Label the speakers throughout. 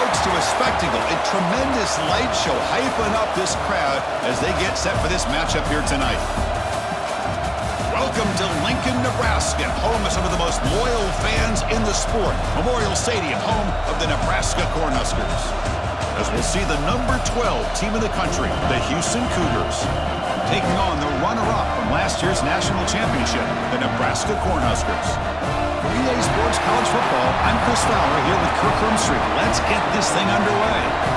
Speaker 1: folks, to a spectacle, a tremendous light show hyping up this crowd as they get set for this matchup here tonight. Welcome to Lincoln, Nebraska, home of some of the most loyal fans in the sport. Memorial Stadium, home of the Nebraska Cornhuskers. As we'll see the number 12 team in the country, the Houston Cougars, taking on the runner-up from last year's national championship, the Nebraska Cornhuskers. For EA Sports College Football, I'm Chris Fowler here with Kirk Hermstreet. Let's get this thing underway.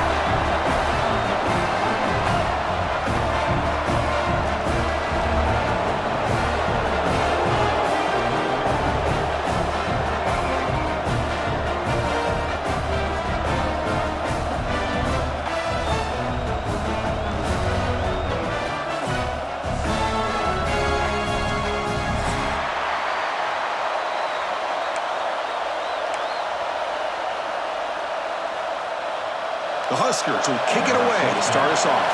Speaker 1: The Huskers will kick it away to start us off.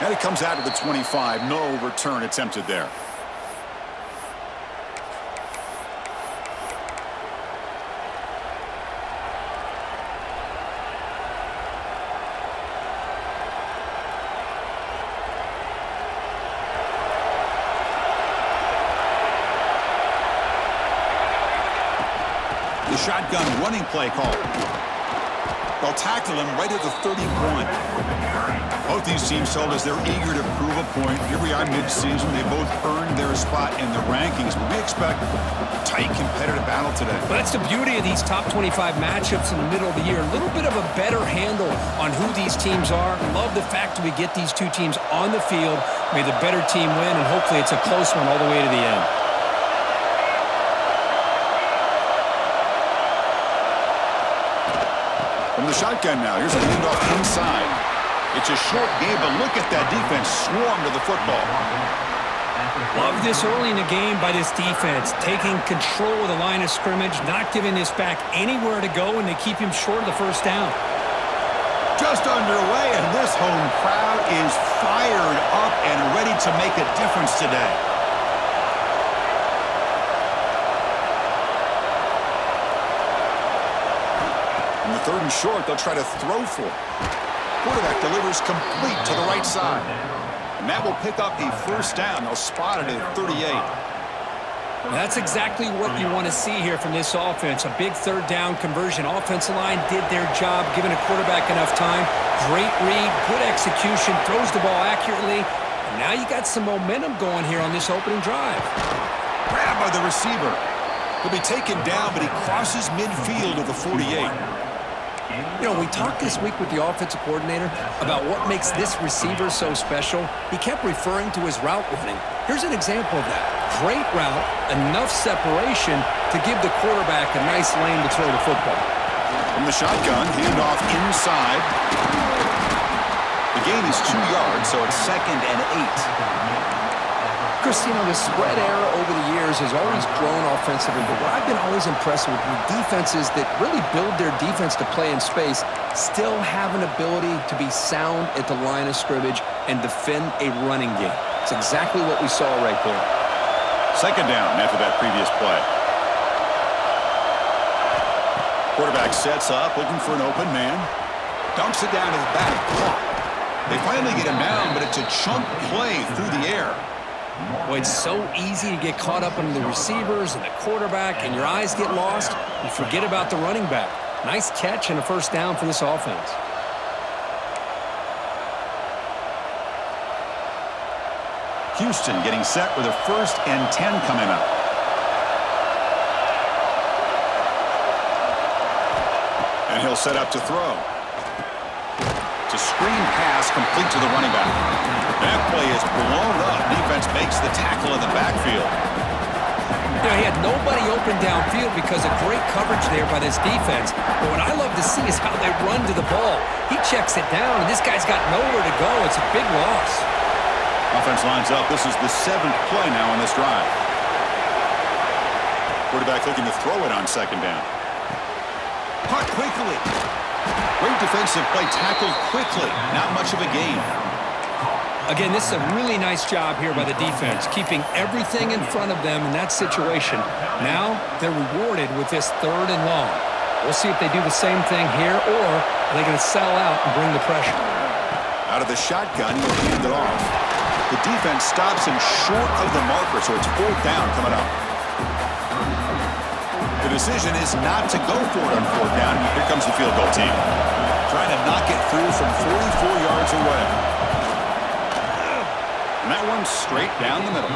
Speaker 1: And it comes out of the 25. No return attempted there. The shotgun running play call. They'll tackle him right at the 31. Both these teams told us they're eager to prove a point. Here we are mid-season. They both earned their spot in the rankings, but we expect a tight, competitive battle today.
Speaker 2: Well, that's the beauty of these top 25 matchups in the middle of the year. A little bit of a better handle on who these teams are. Love the fact that we get these two teams on the field. May the better team win, and hopefully it's a close one all the way to the end.
Speaker 1: From the shotgun now, here's a handoff inside. It's a short game, but look at that defense swarm to the football.
Speaker 2: Love this early in the game by this defense, taking control of the line of scrimmage, not giving this back anywhere to go, and they keep him short of the first down.
Speaker 1: Just underway, and this home crowd is fired up and ready to make a difference today. Third and short, they'll try to throw for it. Quarterback delivers complete to the right side. And that will pick up a first down. They'll spot it at 38.
Speaker 2: That's exactly what you want to see here from this offense. A big third down conversion. Offensive line did their job, giving a quarterback enough time. Great read, good execution, throws the ball accurately. And now you got some momentum going here on this opening drive.
Speaker 1: Grabbed by the receiver. He'll be taken down, but he crosses midfield of the 48.
Speaker 2: You know, we talked this week with the offensive coordinator about what makes this receiver so special. He kept referring to his route running. Here's an example of that. Great route, enough separation to give the quarterback a nice lane to throw the football.
Speaker 1: From the shotgun, handoff inside. The gain is 2 yards, so it's 2nd and 8.
Speaker 2: Christina, the spread era over the years has always grown offensively, but what I've been always impressed with defenses that really build their defense to play in space still have an ability to be sound at the line of scrimmage and defend a running game. It's exactly what we saw right there.
Speaker 1: Second down after that previous play. Quarterback sets up, looking for an open man. Dumps it down to the back. They finally get him down, but it's a chunk play through the air.
Speaker 2: Boy, it's so easy to get caught up in the receivers and the quarterback, and your eyes get lost. You forget about the running back. Nice catch and a first down for this offense.
Speaker 1: Houston getting set with a 1st and 10 coming up. And he'll set up to throw. It's a screen pass complete to the running back. That play is blown up. Defense makes the tackle in the backfield.
Speaker 2: You know, he had nobody open downfield because of great coverage there by this defense. But what I love to see is how they run to the ball. He checks it down, and this guy's got nowhere to go. It's a big loss.
Speaker 1: Offense lines up. This is the 7th play now on this drive. Quarterback looking to throw it on 2nd down. Caught quickly. Great defensive play, tackled quickly. Not much of a gain.
Speaker 2: Again, this is a really nice job here by the defense, keeping everything in front of them in that situation. Now they're rewarded with this 3rd and long. We'll see if they do the same thing here, or are they going to settle out and bring the pressure?
Speaker 1: Out of the shotgun, he'll hand it off. The defense stops him short of the marker, so it's 4th down coming up. The decision is not to go for it on 4th down. Here comes the field goal team. Trying to knock it through from 44 yards away. And that one's straight down the middle.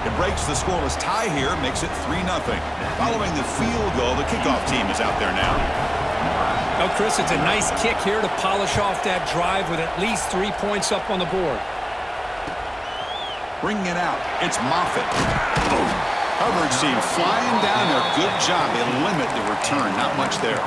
Speaker 1: It breaks the scoreless tie here, makes it 3-0. Following the field goal, the kickoff team is out there now.
Speaker 2: Oh, Chris, it's a nice kick here to polish off that drive with at least 3 points up on the board.
Speaker 1: Bringing it out, it's Moffitt. Coverage team flying down there. Good job. They limit the return. Not much there.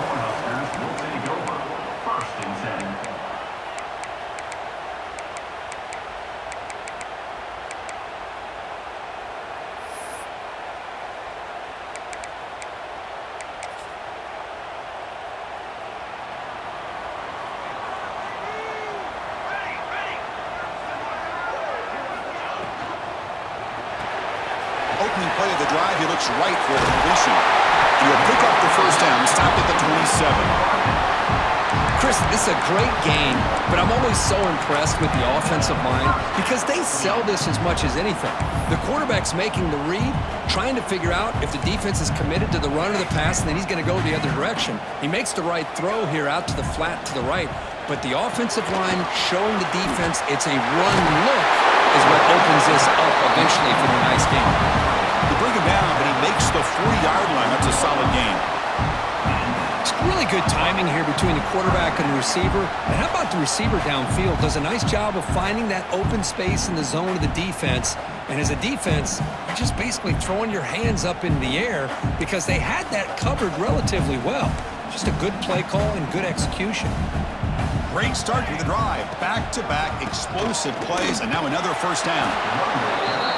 Speaker 1: Opening play of the drive, he looks right for a completion. And he'll pick up the 1st down, stopped at the 27.
Speaker 2: Chris, this is a great game, but I'm always so impressed with the offensive line because they sell this as much as anything. The quarterback's making the read, trying to figure out if the defense is committed to the run or the pass, and then he's going to go the other direction. He makes the right throw here out to the flat to the right, but the offensive line showing the defense it's a run look is what opens this up eventually for the nice game.
Speaker 1: They bring him down, but he makes the 40-yard line. That's a solid game.
Speaker 2: It's really good timing here between the quarterback and the receiver. And how about the receiver downfield? Does a nice job of finding that open space in the zone of the defense. And as a defense, you're just basically throwing your hands up in the air because they had that covered relatively well. Just a good play call and good execution.
Speaker 1: Great start to the drive. Back-to-back explosive plays, and now another 1st down.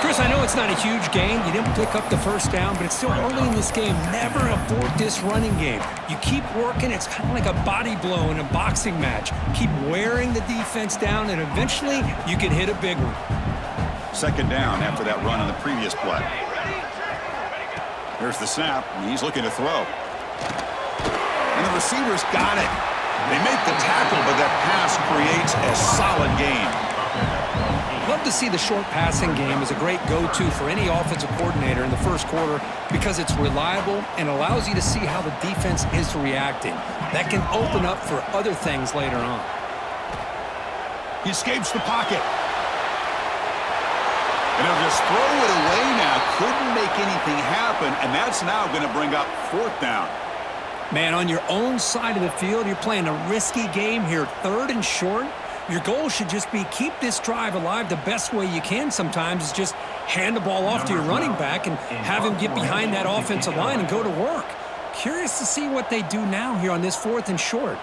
Speaker 2: Chris, I know it's not a huge gain. You didn't pick up the 1st down, but it's still early in this game. Never abort this running game. You keep working. It's kind of like a body blow in a boxing match. Keep wearing the defense down, and eventually you can hit a big one.
Speaker 1: 2nd down after that run on the previous play. Here's the snap, and he's looking to throw. And the receiver's got it. They make the tackle, but that pass creates a solid gain.
Speaker 2: Love to see the short passing game as a great go-to for any offensive coordinator in the 1st quarter because it's reliable and allows you to see how the defense is reacting. That can open up for other things later on.
Speaker 1: He escapes the pocket. And he'll just throw it away now. Couldn't make anything happen, and that's now going to bring up 4th down.
Speaker 2: Man, on your own side of the field, you're playing a risky game here, 3rd and short. Your goal should just be keep this drive alive the best way you can sometimes is just hand the ball off to your running back and have him get behind that offensive line and go to work. Curious to see what they do now here on this 4th and short.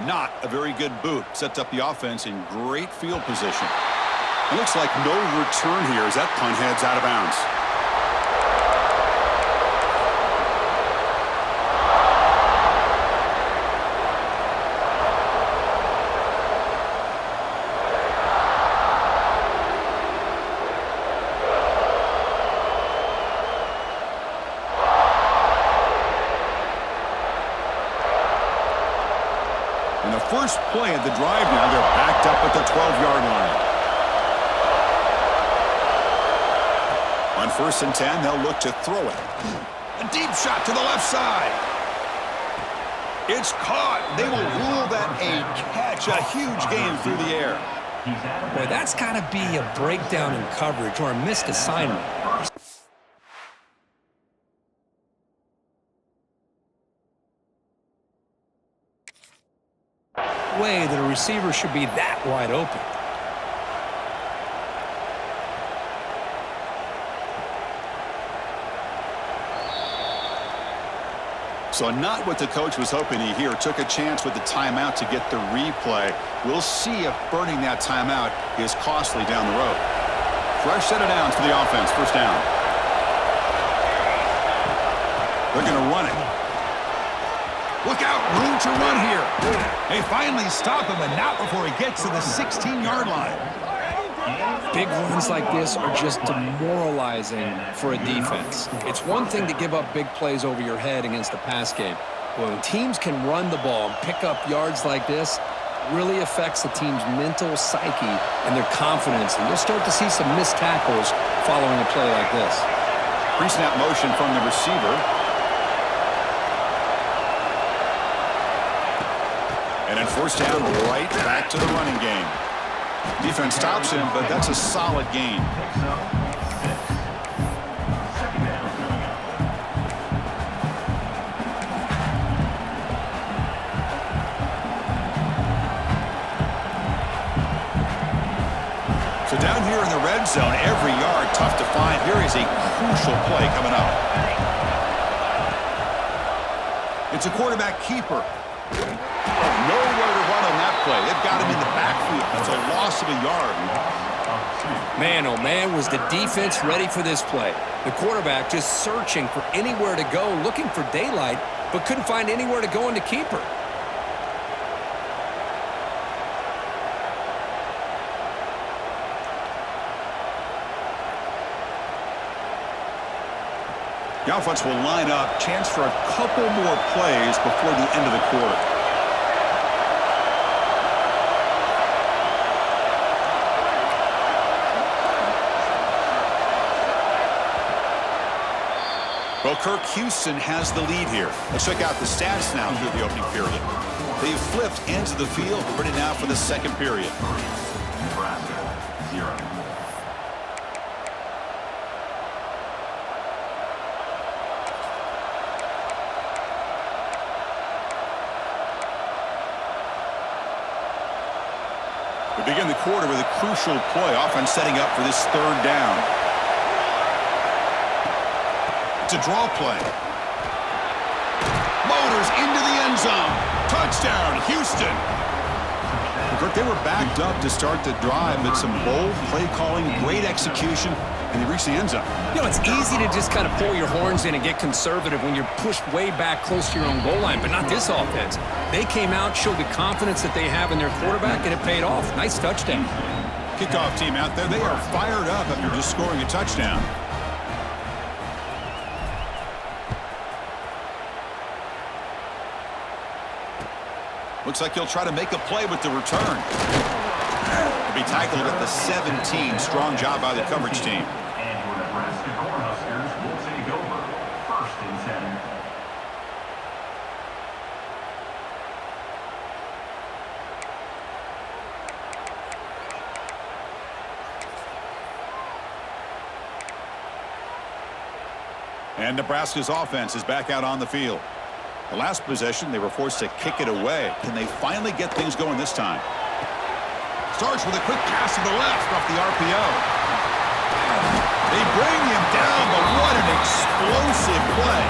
Speaker 1: Not a very good boot. Sets up the offense in great field position. It looks like no return here as that punt heads out of bounds. And the first play of the drive now, they're backed up at the 12-yard line. On 1st and 10, they'll look to throw it. A deep shot to the left side. It's caught. They will rule that a catch, a huge gain through the air.
Speaker 2: Boy, that's got to be a breakdown in coverage or a missed assignment. Way that a receiver should be that wide open.
Speaker 1: So not what the coach was hoping to hear. Took a chance with the timeout to get the replay. We'll see if burning that timeout is costly down the road. Fresh set of downs for the offense. 1st down. They're going to run it. Look out, room to run here. They finally stop him, and not before he gets to the 16-yard line.
Speaker 2: Big runs like this are just demoralizing for a defense. It's one thing to give up big plays over your head against the pass game. But when teams can run the ball and pick up yards like this, it really affects the team's mental psyche and their confidence. And you'll start to see some missed tackles following a play like this.
Speaker 1: Pre-snap motion from the receiver. And then first down, right back to the running game. Defense stops him, but that's a solid gain. So down here in the red zone, every yard tough to find. Here is a crucial play coming up. It's a quarterback keeper. Nowhere to run on that play. They've got him in the backfield. That's a loss of a yard.
Speaker 2: Man, oh man, was the defense ready for this play. The quarterback just searching for anywhere to go, looking for daylight, but couldn't find anywhere to go in the keeper.
Speaker 1: The offense will line up. Chance for a couple more plays before the end of the quarter. Well, Kirk Houston has the lead here. Let's check out the stats now through the opening period. They've flipped into the field, ready now for the second period.
Speaker 3: Nebraska, 0.
Speaker 1: We begin the quarter with a crucial play. Offense setting up for this third down. It's a draw play. Motors into the end zone. Touchdown, Houston. Kirk, they were backed up to start the drive, but some bold play calling, great execution, and they reached the end zone.
Speaker 2: You know, it's easy to just kind of pull your horns in and get conservative when you're pushed way back close to your own goal line, but not this offense. They came out, showed the confidence that they have in their quarterback, and it paid off. Nice touchdown.
Speaker 1: Kickoff team out there. They are fired up after just scoring a touchdown. Looks like he'll try to make a play with the return. He'll be tackled at the 17. Strong job by the coverage team.
Speaker 3: And your Nebraska Cornhuskers will take over 1st and 10.
Speaker 1: And Nebraska's offense is back out on the field. The last possession, they were forced to kick it away. Can they finally get things going this time? Starts with a quick pass to the left off the RPO. They bring him down, but what an explosive play.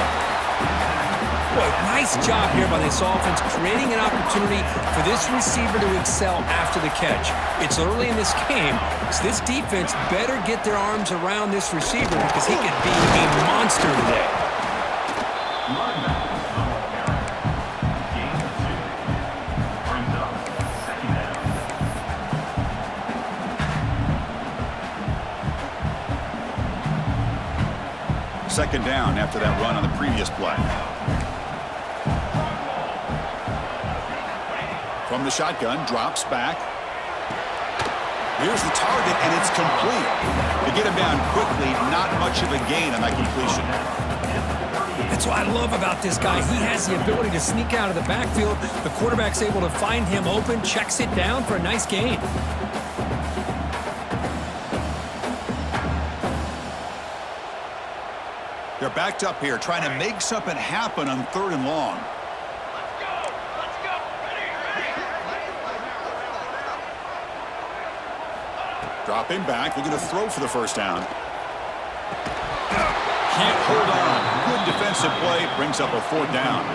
Speaker 2: Boy, nice job here by this offense, creating an opportunity for this receiver to excel after the catch. It's early in this game, so this defense better get their arms around this receiver because he could be a monster today.
Speaker 1: Second down after that run on the previous play. From the shotgun, drops back. Here's the target, and it's complete. To get him down quickly, not much of a gain on that completion.
Speaker 2: That's what I love about this guy. He has the ability to sneak out of the backfield. The quarterback's able to find him open, checks it down for a nice gain.
Speaker 1: They're backed up here, trying to make something happen on 3rd and long. Dropping back, looking to throw for the first down. Can't hold on. Good defensive play, brings up a 4th down.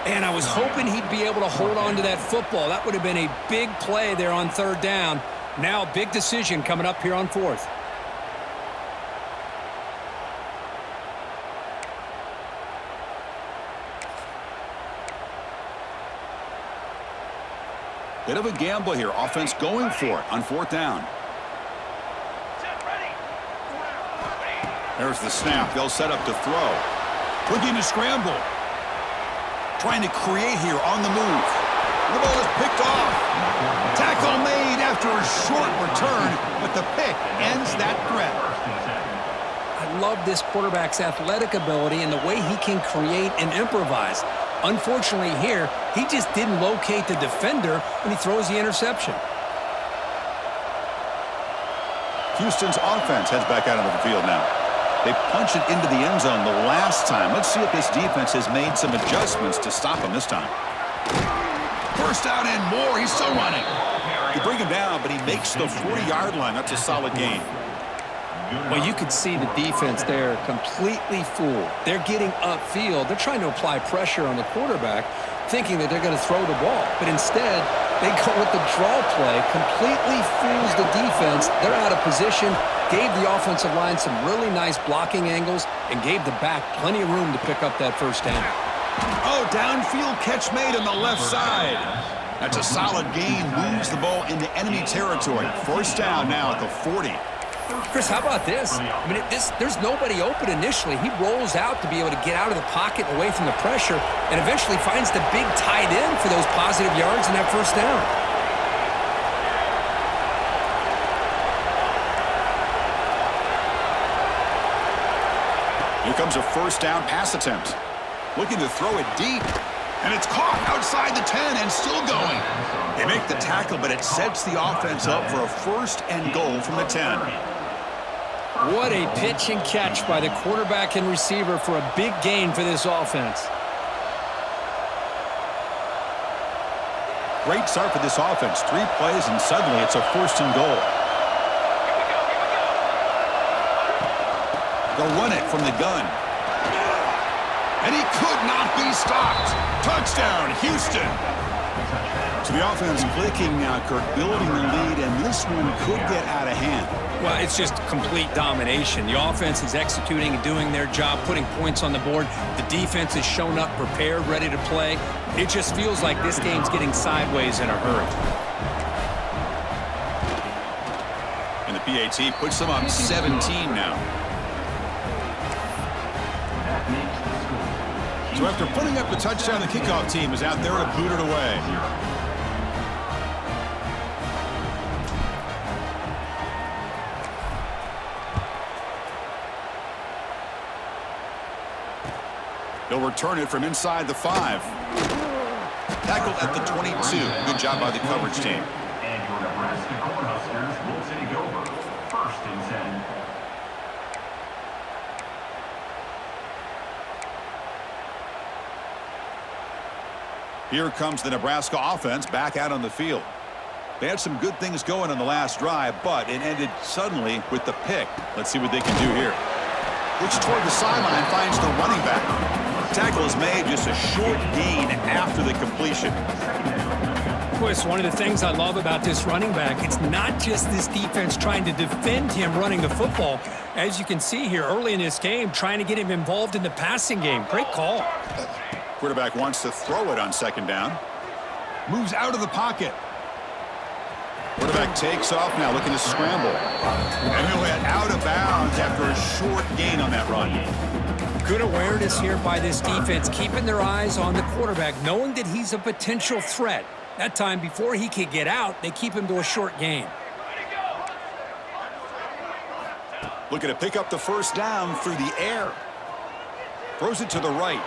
Speaker 2: And I was hoping he'd be able to hold on to that football. That would have been a big play there on 3rd down. Now a big decision coming up here on 4th.
Speaker 1: Bit of a gamble here. Offense going for it on 4th down. There's the snap. They'll set up to throw. Looking to scramble. Trying to create here on the move. The ball is picked off. Tackle made after a short return, but the pick ends that threat.
Speaker 2: I love this quarterback's athletic ability and the way he can create and improvise. Unfortunately here, he just didn't locate the defender when he throws the interception.
Speaker 1: Houston's offense heads back out onto the field now. They punch it into the end zone the last time. Let's see if this defense has made some adjustments to stop him this time. First down and more. He's still running. You bring him down, but he makes the 40-yard line. That's a solid gain.
Speaker 2: Well, you could see the defense there completely fooled. They're getting upfield. They're trying to apply pressure on the quarterback, thinking that they're going to throw the ball. But instead, they go with the draw play, completely fools the defense. They're out of position, gave the offensive line some really nice blocking angles, and gave the back plenty of room to pick up that first down.
Speaker 1: Oh, downfield catch made on the left side. That's a solid gain. Moves the ball into enemy territory. First down now at the 40.
Speaker 2: Chris, how about this? I mean, there's nobody open initially. He rolls out to be able to get out of the pocket away from the pressure and eventually finds the big tight end for those positive yards in that first down.
Speaker 1: Here comes a first down pass attempt. Looking to throw it deep. And it's caught outside the 10 and still going. They make the tackle, but it sets the offense up for a first and goal from the 10.
Speaker 2: What a pitch and catch by the quarterback and receiver for a big gain for this offense.
Speaker 1: Great start for this offense. 3 plays, and suddenly it's a first and goal. They'll run it from the gun. And he could not be stopped. Touchdown, Houston. So the offense clicking now, Kirk, building the lead, and this one could get out of hand.
Speaker 2: Well, it's just complete domination. The offense is executing and doing their job, putting points on the board. The defense has shown up, prepared, ready to play. It just feels like this game's getting sideways in a hurry.
Speaker 1: And the PAT puts them up 17 now. So after putting up the touchdown, the kickoff team is out there to boot it away. They'll return it from inside the 5. Tackled at the 22. Good job by the coverage team.
Speaker 3: And your Nebraska Cornhuskers will take over. First and 10.
Speaker 1: Here comes the Nebraska offense back out on the field. They had some good things going on the last drive, but it ended suddenly with the pick. Let's see what they can do here. Looks toward the sideline, finds the running back. Tackle is made, just a short gain after the completion.
Speaker 2: Boy, it's one of the things I love about this running back. It's not just this defense trying to defend him running the football. As you can see here early in this game, trying to get him involved in the passing game. Great call.
Speaker 1: Quarterback wants to throw it on second down. Moves out of the pocket. Quarterback takes off now, looking to scramble. And he'll hit out of bounds after a short gain on that run.
Speaker 2: Good awareness here by this defense, keeping their eyes on the quarterback, knowing that he's a potential threat. That time, before he could get out, they keep him to a short gain.
Speaker 1: Looking to pick up the first down through the air. Throws it to the right.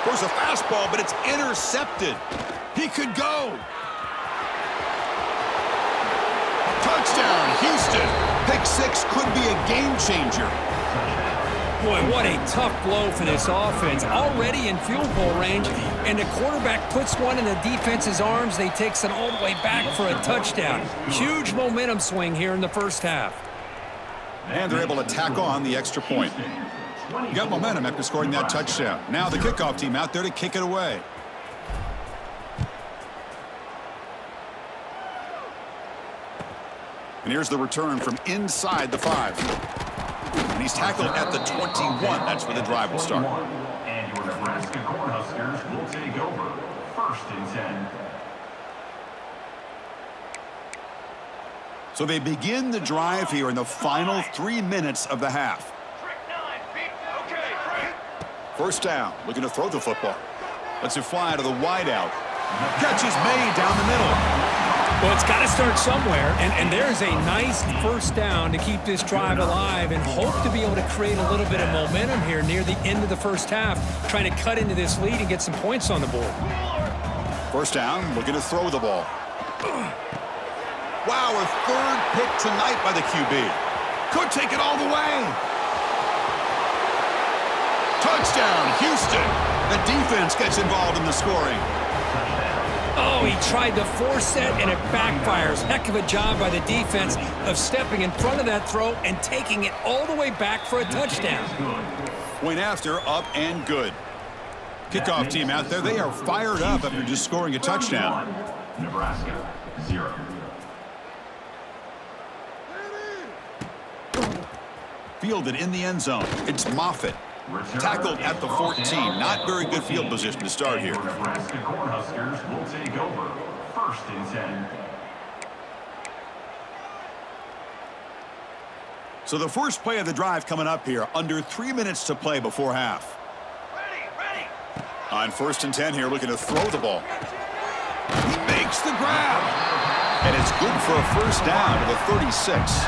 Speaker 1: Throws a fastball, but it's intercepted. He could go. Touchdown, Houston. Pick 6 could be a game changer.
Speaker 2: Boy, what a tough blow for this offense. Already in field goal range, and the quarterback puts one in the defense's arms. They takes it all the way back for a touchdown. Huge momentum swing here in the first half.
Speaker 1: And they're able to tack on the extra point. Got momentum after scoring that touchdown. Now the kickoff team out there to kick it away. And here's the return from inside the 5. And he's tackled at the 21. That's where the drive will start.
Speaker 3: And your Nebraska Cornhuskers will take over. First and 10.
Speaker 1: So they begin the drive here in the final 3 minutes of the half. First down, looking to throw the football. Lets it fly to the wideout. Catch is made down the middle.
Speaker 4: Well, it's got to start somewhere, and there's a nice first down to keep this drive alive and hope to be able to create a little bit of momentum here near the end of the first half, trying to cut into this lead and get some points on the board.
Speaker 1: First down, looking to throw the ball. Wow, a third pick tonight by the QB. Could take it all the way. Touchdown, Houston. The defense gets involved in the scoring.
Speaker 4: Oh, he tried to force it, and it backfires. Heck of a job by the defense of stepping in front of that throw and taking it all the way back for a touchdown.
Speaker 1: Point after, up and good. Kickoff team out there, they are fired up after just scoring a touchdown.
Speaker 3: Nebraska, 0.
Speaker 1: Fielded in the end zone. It's Moffitt. Tackled at the 14. Not very good field position to start here.
Speaker 3: Nebraska Cornhuskers will take over. First and 10.
Speaker 1: So the first play of the drive coming up here. Under 3 minutes to play before half. On first and 10 here, looking to throw the ball. He makes the grab. And it's good for a first down to the 36.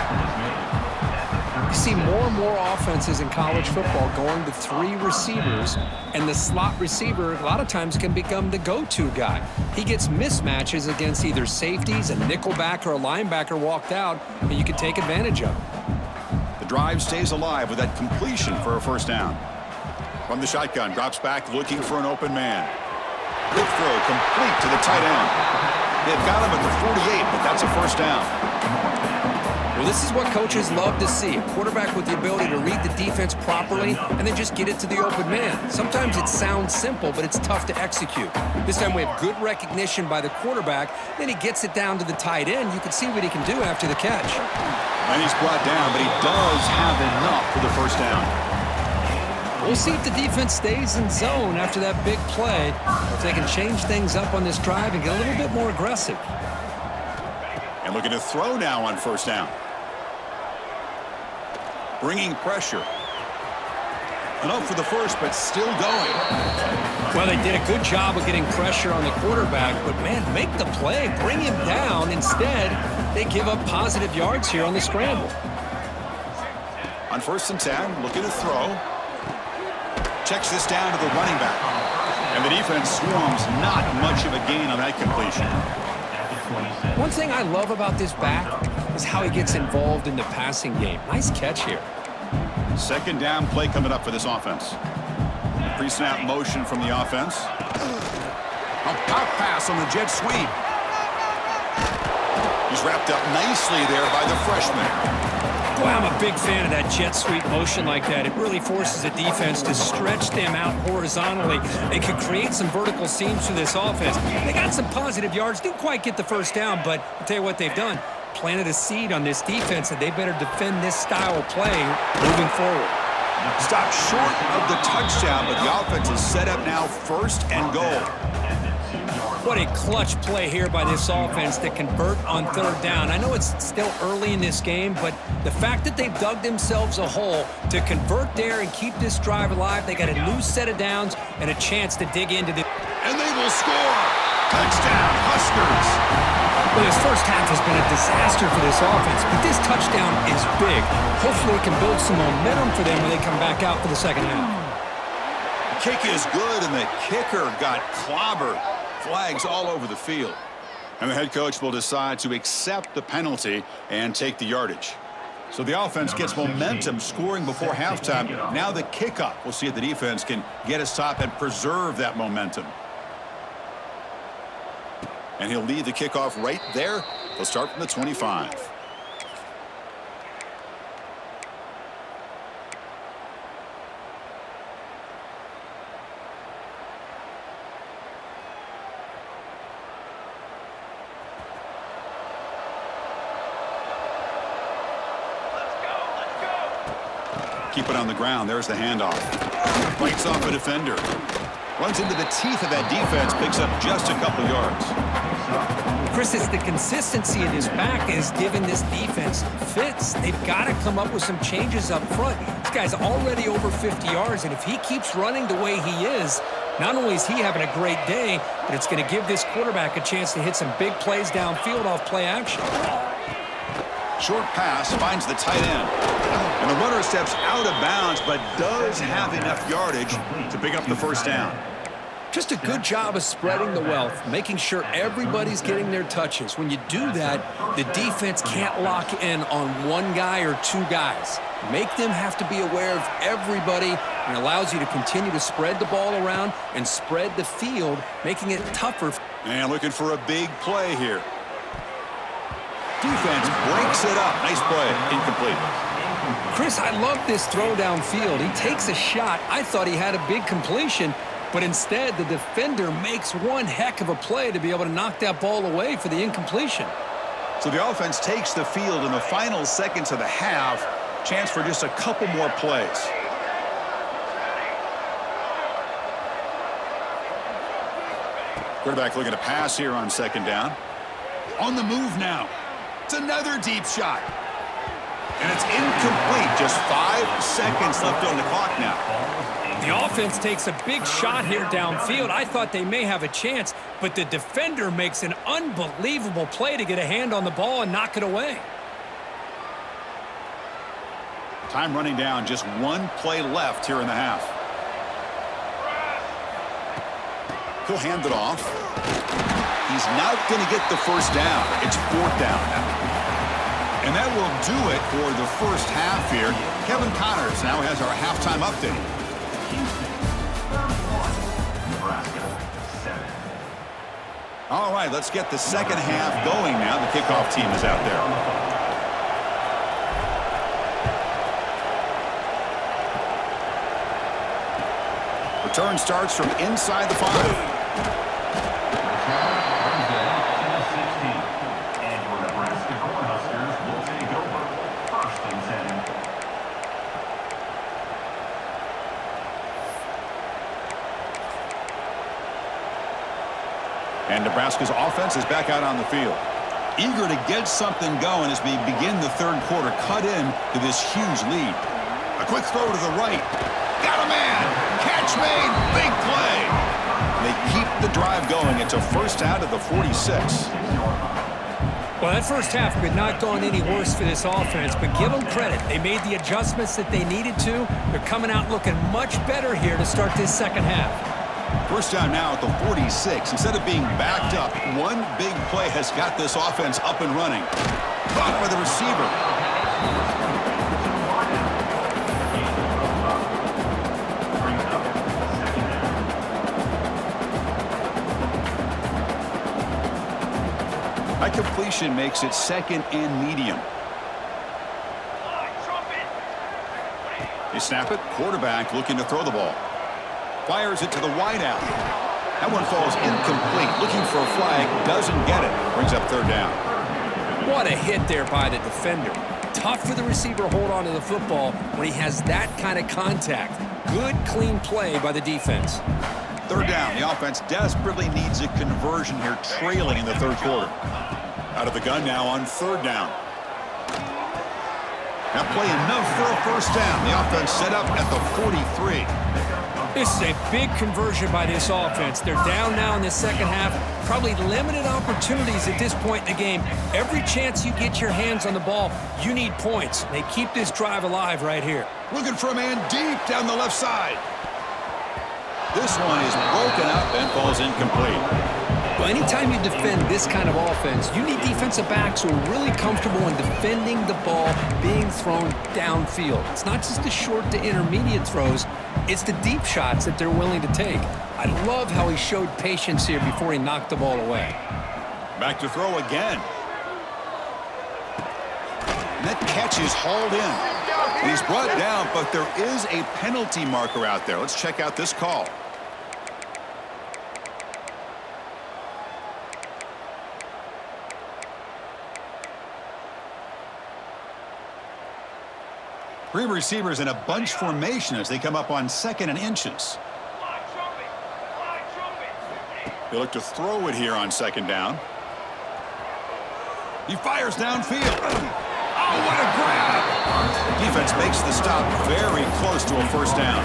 Speaker 2: You see more and more offenses in college football going to 3 receivers, and the slot receiver a lot of times can become the go-to guy. He gets mismatches against either safeties, a nickelback, or a linebacker walked out, and you can take advantage of it.
Speaker 1: The drive stays alive with that completion for a first down. From the shotgun, drops back looking for an open man. Good throw, complete to the tight end. They've got him at the 48, but that's a first down.
Speaker 2: Well, this is what coaches love to see. A quarterback with the ability to read the defense properly and then just get it to the open man. Sometimes it sounds simple, but it's tough to execute. This time we have good recognition by the quarterback. Then he gets it down to the tight end. You can see what he can do after the catch.
Speaker 1: And he's brought down, but he does have enough for the first down.
Speaker 2: We'll see if the defense stays in zone after that big play, or if they can change things up on this drive and get a little bit more aggressive.
Speaker 1: And looking to throw now on first down. Bringing pressure. Enough for the first, but still going.
Speaker 4: Well, they did a good job of getting pressure on the quarterback, but, man, make the play. Bring him down. Instead, they give up positive yards here on the scramble.
Speaker 1: On first and 10, looking to throw. Checks this down to the running back. And the defense swarms, not much of a gain on that completion.
Speaker 2: One thing I love about this back is how he gets involved in the passing game. Nice catch here.
Speaker 1: Second down play coming up for this offense. Pre-snap motion from the offense. A pop pass on the jet sweep. He's wrapped up nicely there by the freshman.
Speaker 4: Boy, I'm a big fan of that jet sweep motion like that. It really forces a defense to stretch them out horizontally. They could create some vertical seams for this offense. They got some positive yards. Didn't quite get the first down, but I'll tell you what they've done. Planted a seed on this defense, and they better defend this style of play moving forward.
Speaker 1: Stopped short of the touchdown, but the offense is set up now first and goal.
Speaker 4: What a clutch play here by this offense to convert on third down. I know it's still early in this game, but the fact that they've dug themselves a hole to convert there and keep this drive alive, they got a new set of downs and a chance to dig into the...
Speaker 1: And they will score! Touchdown, Huskers!
Speaker 4: Well, this first half has been a disaster for this offense, but this touchdown is big. Hopefully it can build some momentum for them when they come back out for the second half.
Speaker 1: The kick is good, and the kicker got clobbered. Flags all over the field. And the head coach will decide to accept the penalty and take the yardage. So the offense gets momentum scoring before halftime. Now the kickoff. We'll see if the defense can get a stop and preserve that momentum. And he'll lead the kickoff right there. They'll start from the 25. Keep it on the ground. There's the handoff. Bites off a defender. Runs into the teeth of that defense. Picks up just a couple yards.
Speaker 4: Chris, it's the consistency of this back is giving this defense fits. They've got to come up with some changes up front. This guy's already over 50 yards, and if he keeps running the way he is, not only is he having a great day, but it's going to give this quarterback a chance to hit some big plays downfield off play action.
Speaker 1: Short pass finds the tight end. And the runner steps out of bounds, but does have enough yardage to pick up the first down.
Speaker 2: Just a good job of spreading the wealth, making sure everybody's getting their touches. When you do that, the defense can't lock in on one guy or two guys. Make them have to be aware of everybody, and allows you to continue to spread the ball around and spread the field, making it tougher.
Speaker 1: And looking for a big play here. Defense breaks it up. Nice play. Incomplete.
Speaker 4: Chris, I love this throw downfield. He takes a shot. I thought he had a big completion, but instead the defender makes one heck of a play to be able to knock that ball away for the incompletion.
Speaker 1: So the offense takes the field in the final seconds of the half. Chance for just a couple more plays. Quarterback looking to pass here on second down. On the move now. It's another deep shot. And it's incomplete. Just 5 seconds left on the clock now.
Speaker 4: The offense takes a big shot here downfield. I thought they may have a chance, but the defender makes an unbelievable play to get a hand on the ball and knock it away.
Speaker 1: Time running down. Just one play left here in the half. He'll hand it off. He's not going to get the first down. It's fourth down now. And that will do it for the first half here. Kevin Connors now has our halftime update. All right, let's get the second half going now. The kickoff team is out there. Return starts from inside the 5. And Nebraska's offense is back out on the field. Eager to get something going as we begin the third quarter. Cut in to this huge lead. A quick throw to the right. Got a man. Catch made. Big play. They keep the drive going. It's a first out of the 46.
Speaker 4: Well, that first half could not gone any worse for this offense, but give them credit. They made the adjustments that they needed to. They're coming out looking much better here to start this second half.
Speaker 1: First down now at the 46. Instead of being backed up, one big play has got this offense up and running. Caught by the receiver. That completion makes it second and medium. They snap it. Quarterback looking to throw the ball. Fires it to the wideout. That one falls incomplete. Looking for a flag. Doesn't get it. Brings up third down.
Speaker 2: What a hit there by the defender. Tough for the receiver to hold on to the football when he has that kind of contact. Good, clean play by the defense.
Speaker 1: Third down. The offense desperately needs a conversion here, trailing in the third quarter. Out of the gun now on third down. That play enough for a first down. The offense set up at the 43.
Speaker 4: This is a big conversion by this offense. They're down now in the second half. Probably limited opportunities at this point in the game. Every chance you get your hands on the ball, you need points. They keep this drive alive right here.
Speaker 1: Looking for a man deep down the left side. This one is broken up and falls incomplete.
Speaker 2: Well, anytime you defend this kind of offense, you need defensive backs who are really comfortable in defending the ball being thrown downfield. It's not just the short to intermediate throws. It's the deep shots that they're willing to take. I love how he showed patience here before he knocked the ball away.
Speaker 1: Back to throw again. And that catch is hauled in. He's brought down, but there is a penalty marker out there. Let's check out this call. Three receivers in a bunch formation as they come up on second and inches. They look to throw it here on second down. He fires downfield. Oh, what a grab! Defense makes the stop very close to a first down.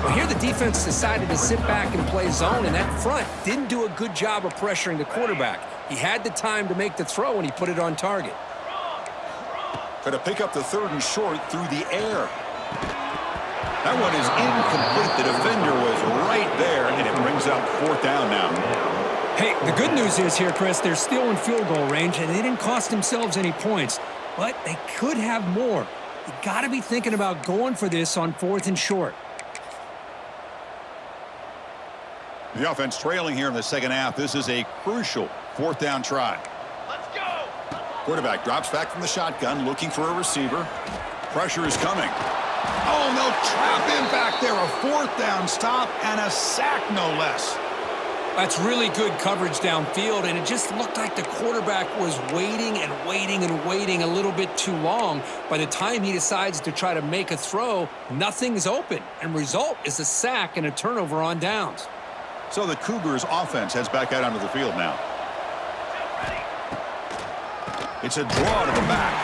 Speaker 4: Well, here the defense decided to sit back and play zone, and that front didn't do a good job of pressuring the quarterback. He had the time to make the throw, and he put it on target.
Speaker 1: Try to pick up the 3rd and short through the air. That one is incomplete. The defender was right there, and it brings up 4th down now.
Speaker 4: Hey, the good news is here, Chris, they're still in field goal range, and they didn't cost themselves any points, but they could have more. You got to be thinking about going for this on 4th and short.
Speaker 1: The offense trailing here in the second half. This is a crucial 4th down try.
Speaker 5: Let's go.
Speaker 1: Quarterback drops back from the shotgun, looking for a receiver. Pressure is coming. Oh, they'll trap him back there. A 4th down stop and a sack, no less.
Speaker 4: That's really good coverage downfield, and it just looked like the quarterback was waiting and waiting and waiting a little bit too long. By the time he decides to try to make a throw, nothing's open, and result is a sack and a turnover on downs.
Speaker 1: So the Cougars offense heads back out onto the field now. It's a draw to the back.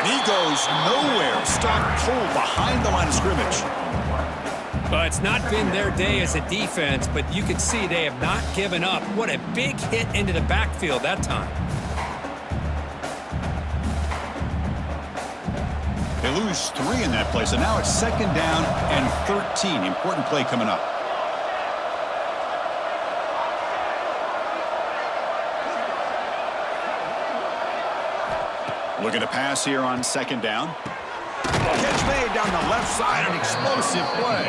Speaker 1: And he goes nowhere. Stopped cold behind the line of scrimmage.
Speaker 4: Well, it's not been their day as a defense, but you can see they have not given up. What a big hit into the backfield that time.
Speaker 1: They lose 3 in that play, so now it's 2nd down and 13. Important play coming up. Looking to pass here on 2nd down. Catch made down the left side, an explosive play.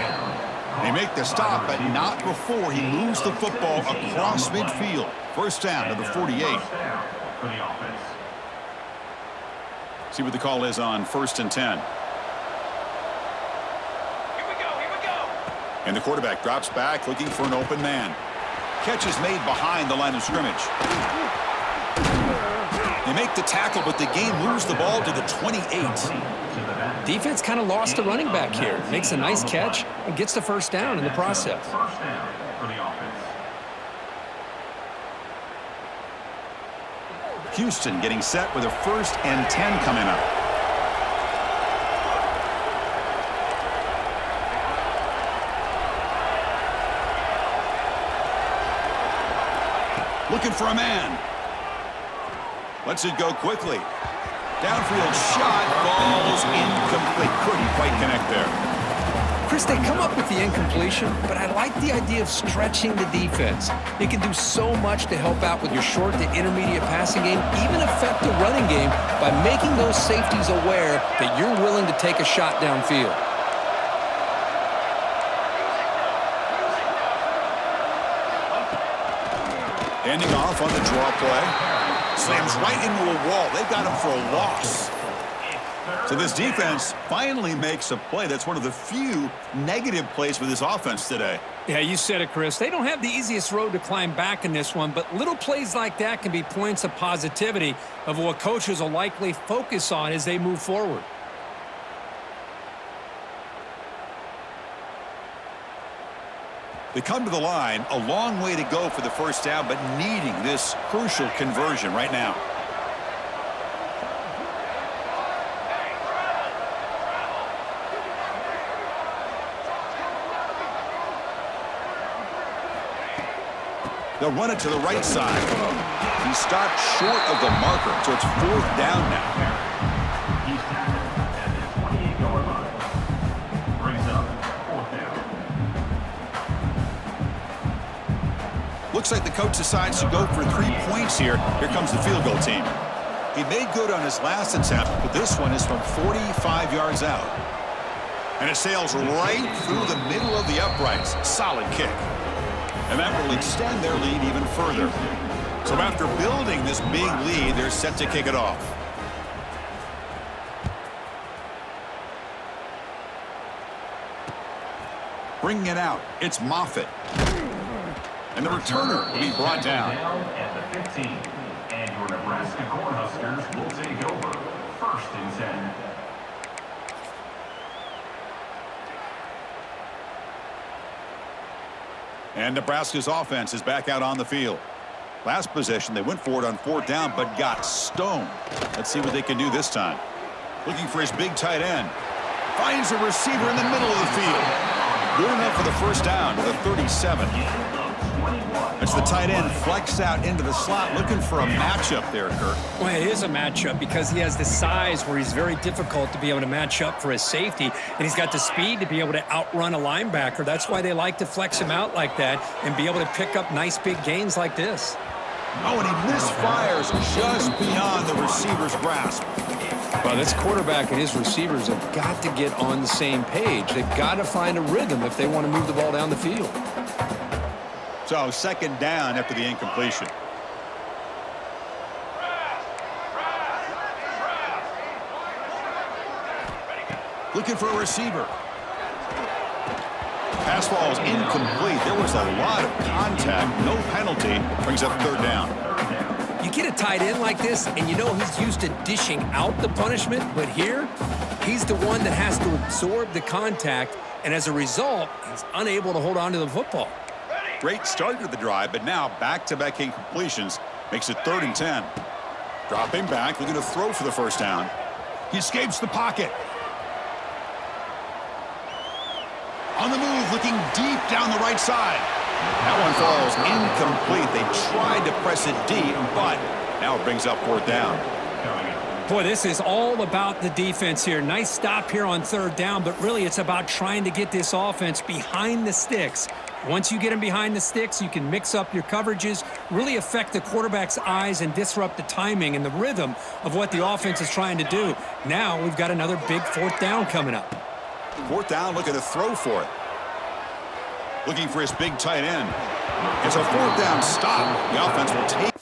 Speaker 1: They make the stop, but not before he moves the football across midfield. First down to the 48.
Speaker 3: For the offense.
Speaker 1: See what the call is on 1st and 10.
Speaker 5: Here we go.
Speaker 1: And the quarterback drops back, looking for an open man. Catch is made behind the line of scrimmage. They make the tackle, but the game moves the ball to the 28.
Speaker 4: Defense kind of lost the running back here. Makes a nice catch and gets the first down in the process.
Speaker 3: First down for the offense.
Speaker 1: Houston getting set with a 1st and 10 coming up. Looking for a man. Lets it go quickly. Downfield shot falls incomplete. Couldn't quite connect there.
Speaker 4: Chris, they come up with the incompletion, but I like the idea of stretching the defense. It can do so much to help out with your short to intermediate passing game, even affect the running game by making those safeties aware that you're willing to take a shot downfield.
Speaker 1: Handing off on the draw play. Slams right into a wall. They got him for a loss. So this defense finally makes a play. That's one of the few negative plays for this offense today.
Speaker 4: Yeah, you said it, Chris. They don't have the easiest road to climb back in this one, but little plays like that can be points of positivity of what coaches will likely focus on as they move forward.
Speaker 1: They come to the line, a long way to go for the first down, but needing this crucial conversion right now. They'll run it to the right side. He stopped short of the marker, so it's 4th down now.
Speaker 3: He's tackled at the 28-yard line. Brings up 4th down.
Speaker 1: Looks like the coach decides to go for 3 points here. Here comes the field goal team. He made good on his last attempt, but this one is from 45 yards out. And it sails right through the middle of the uprights. Solid kick. And that will extend their lead even further. So after building this big lead, they're set to kick it off. Bringing it out, it's Moffitt. And the returner will be brought down.
Speaker 3: Down at the 15. And your Nebraska Cornhuskers will take over. 1st and 10.
Speaker 1: And Nebraska's offense is back out on the field. Last possession, they went for it on 4th down, but got stoned. Let's see what they can do this time. Looking for his big tight end. Finds a receiver in the middle of the field. Good enough for the first down to the 37. It's the tight end flexed out into the slot, looking for a matchup there, Kirk.
Speaker 4: Well, it is a matchup because he has the size where he's very difficult to be able to match up for his safety, and he's got the speed to be able to outrun a linebacker. That's why they like to flex him out like that and be able to pick up nice big gains like this.
Speaker 1: Oh, and he misfires just beyond the receiver's grasp.
Speaker 2: Well, this quarterback and his receivers have got to get on the same page. They've got to find a rhythm if they want to move the ball down the field.
Speaker 1: So 2nd down after the incompletion. Looking for a receiver. Pass ball is incomplete. There was a lot of contact. No penalty. Brings up 3rd down.
Speaker 4: You get a tight end like this, and you know he's used to dishing out the punishment, but here, he's the one that has to absorb the contact, and as a result, he's unable to hold on to the football.
Speaker 1: Great start to the drive, but now back-to-back incompletions makes it 3rd and 10. Dropping back, looking to throw for the first down. He escapes the pocket. On the move, looking deep down the right side. That one falls incomplete. They tried to press it deep, but now it brings up 4th down.
Speaker 4: Boy, this is all about the defense here. Nice stop here on 3rd down, but really it's about trying to get this offense behind the sticks. Once you get them behind the sticks, you can mix up your coverages, really affect the quarterback's eyes and disrupt the timing and the rhythm of what the offense is trying to do. Now we've got another big 4th down coming up.
Speaker 1: 4th down, looking to throw for it. Looking for his big tight end. It's a 4th down stop. The offense will take